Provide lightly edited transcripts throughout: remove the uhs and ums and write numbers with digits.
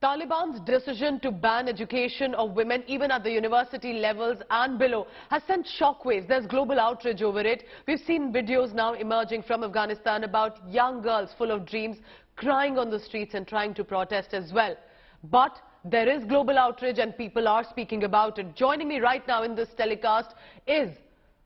Taliban's decision to ban education of women even at the university levels and below has sent shockwaves. There's global outrage over it. We've seen videos now emerging from Afghanistan about young girls full of dreams crying on the streets and trying to protest as well. But there is global outrage and people are speaking about it. Joining me right now in this telecast is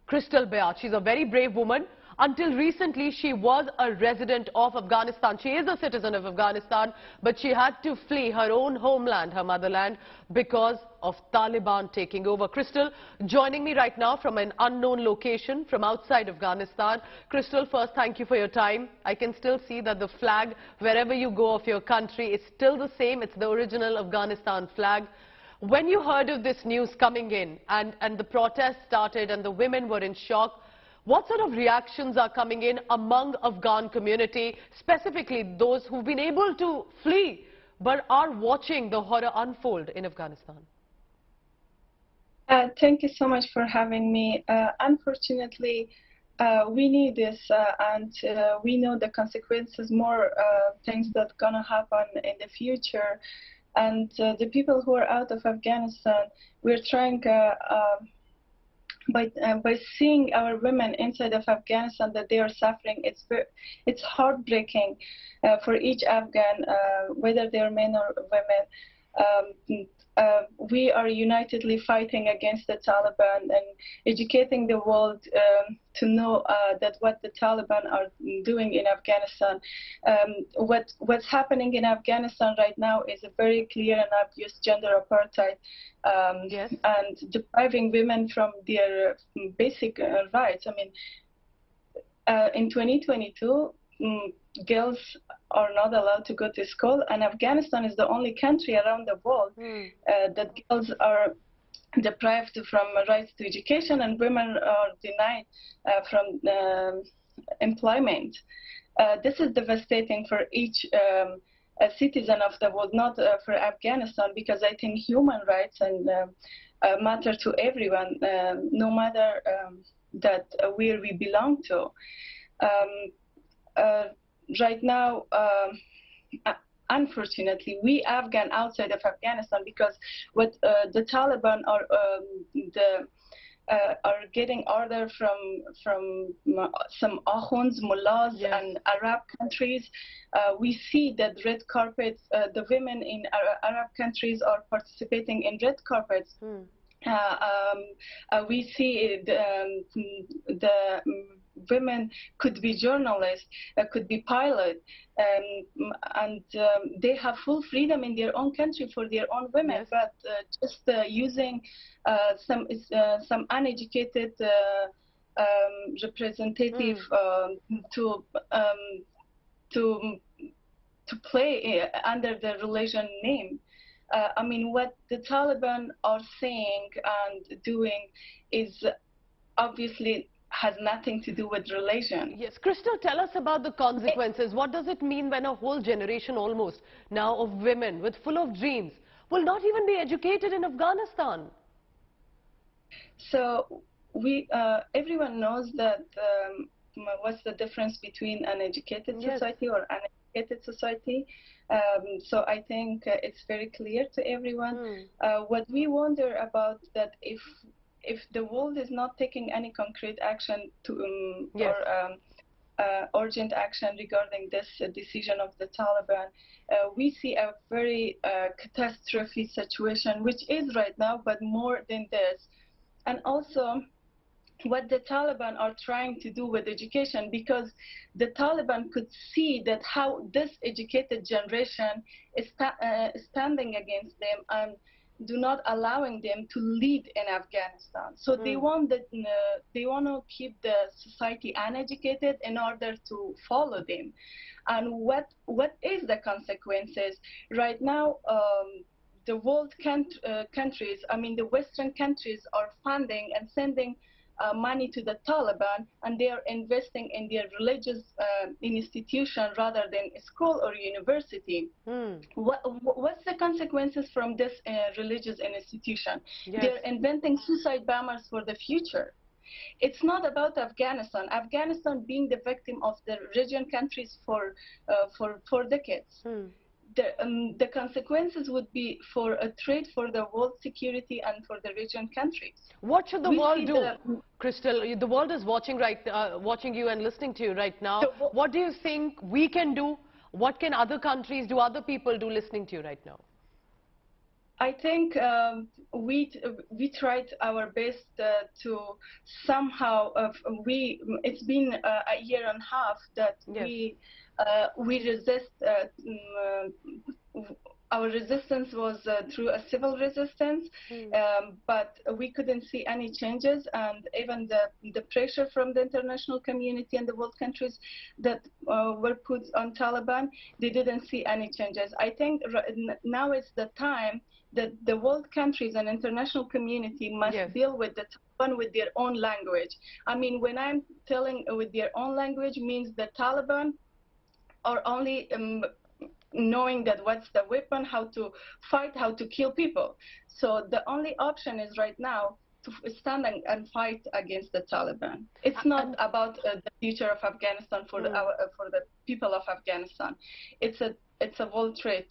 Bayat. She's a very brave woman. Until recently, she was a resident of Afghanistan. She is a citizen of Afghanistan, but she had to flee her own homeland, her motherland, because of Taliban taking over. Crystal, joining me right now from an unknown location from outside Afghanistan. Crystal, first, thank you for your time. I can still see that the flag, wherever you go of your country, is still the same. It's the original Afghanistan flag. When you heard of this news coming in and the protest started and the women were in shock, what sort of reactions are coming in among Afghan community, specifically those who've been able to flee but are watching the horror unfold in Afghanistan? Thank you so much for having me. Unfortunately, we need this and we know the consequences, more things that are gonna happen in the future. And the people who are out of Afghanistan, we're trying by seeing our women inside of Afghanistan that they are suffering. It's heartbreaking for each Afghan, whether they are men or women. We are unitedly fighting against the Taliban and educating the world to know that what the Taliban are doing in Afghanistan. What's happening in Afghanistan right now is a very clear and obvious gender apartheid, Yes. and depriving women from their basic rights. I mean, in 2022, girls are not allowed to go to school, and Afghanistan is the only country around the world that girls are deprived from rights to education and women are denied from employment. This is devastating for each a citizen of the world, not for Afghanistan, because I think human rights and matter to everyone, no matter that where we belong to. Right now, unfortunately, we Afghan outside of Afghanistan, because what the Taliban are getting order from some Akhunds, mullahs, yes, and Arab countries. We see that red carpets, the women in Arab countries are participating in red carpets. We see the women could be journalists, could be pilots, and they have full freedom in their own country for their own women. Yes. But just using some uneducated representative to play under the religion name. I mean, what the Taliban are saying and doing is obviously has nothing to do with religion. Yes. Crystal, tell us about the consequences. What does it mean when a whole generation almost now of women with full of dreams will not even be educated in Afghanistan? So everyone knows that what's the difference between an educated society or uneducated society. So I think it's very clear to everyone. What we wonder about that if the world is not taking any concrete action to or urgent action regarding this decision of the Taliban, we see a very catastrophic situation, which is right now, but more than this. And also, what the Taliban are trying to do with education, because the Taliban could see that how this educated generation is standing against them and do not allowing them to lead in Afghanistan. So they want to keep the society uneducated in order to follow them. And what is the consequences right now? The world countries, I mean the Western countries, are funding and sending money to the Taliban, and they are investing in their religious institution rather than school or university. What's the consequences from this religious institution? Yes. They're inventing suicide bombers for the future. It's not about Afghanistan. Afghanistan being the victim of the region countries for decades. the consequences would be for a threat for the world security and for the region countries. What should the world do, Crystal? The world is watching watching you and listening to you right now. So, what do you think we can do? What can other countries do, other people do listening to you right now? I think we tried our best to somehow it's been a year and a half that yes. we resist. Our resistance was through a civil resistance, but we couldn't see any changes, and even the pressure from the international community and the world countries that were put on Taliban, they didn't see any changes. I think now is the time that the world countries and international community must deal with the Taliban with their own language. I mean, when I'm telling with their own language means the Taliban are only knowing that what's the weapon, how to fight, how to kill people. So the only option is right now to stand and fight against the Taliban. It's not about the future of Afghanistan for the people of Afghanistan. It's a world threat.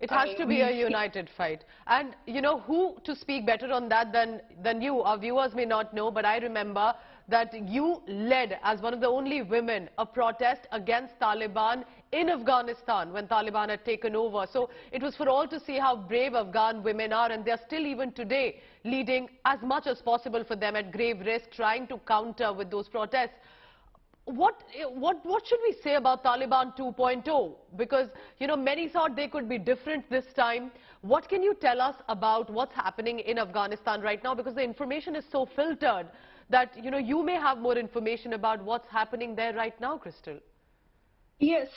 It has to be a united fight. And you know, who to speak better on that than you? Our viewers may not know, but I remember that you led, as one of the only women, a protest against Taliban in Afghanistan when Taliban had taken over. So it was for all to see how brave Afghan women are, and they are still even today leading as much as possible for them at grave risk, trying to counter with those protests. What should we say about Taliban 2.0? Because, you know, many thought they could be different this time. What can you tell us about what's happening in Afghanistan right now? Because the information is so filtered that, you know, you may have more information about what's happening there right now, Crystal. Yes,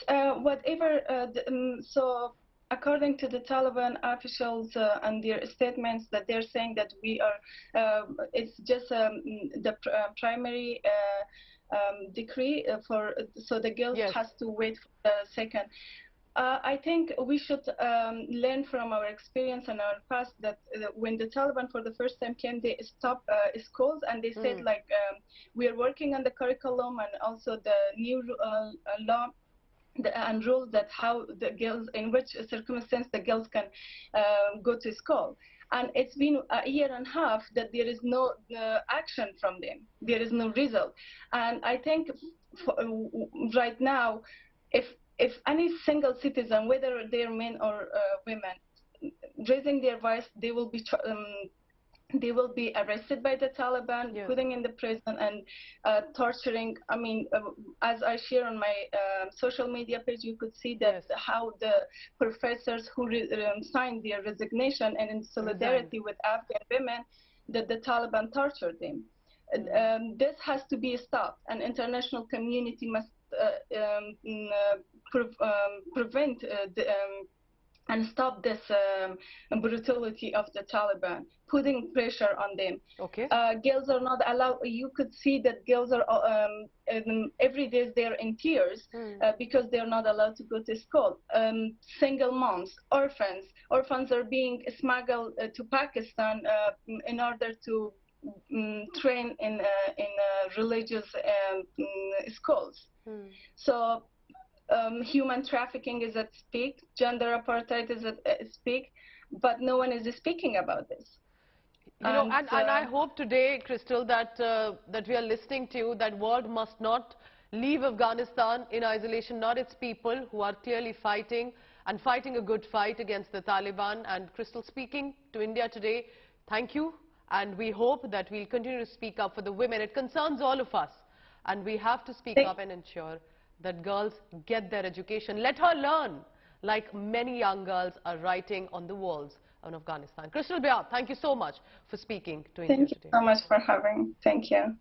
so according to the Taliban officials and their statements, that they're saying that we are, it's just the primary decree so the girls has to wait for the second. I think we should learn from our experience and our past that when the Taliban for the first time came, they stopped schools and they said like we are working on the curriculum and also the new law and rules that how the girls, in which circumstance the girls can go to school. And it's been a year and a half that there is no action from them. There is no result. And I think right now, if any single citizen, whether they're men or women, raising their voice, they will be arrested by the Taliban, putting in the prison and torturing. I mean, as I share on my social media page, you could see that how the professors who signed their resignation and in solidarity with Afghan women, that the Taliban tortured them. This has to be stopped, and international community must prevent and stop this brutality of the Taliban, putting pressure on them. Girls are not allowed. You could see that girls are every day they're in tears because they're not allowed to go to school. Single moms, orphans are being smuggled to Pakistan in order to train in religious schools. So human trafficking is at peak, gender apartheid is at peak, but no one is speaking about this. You know, and I hope today, Crystal, that that we are listening to you, that world must not leave Afghanistan in isolation, not its people who are clearly fighting and fighting a good fight against the Taliban. And Crystal, speaking to India today, thank you. And we hope that we'll continue to speak up for the women. It concerns all of us. And we have to speak up and ensure that girls get their education. Let her learn, like many young girls are writing on the walls of Afghanistan. Crystal Bayat, thank you so much for speaking to India today. Thank you so much for having. Thank you.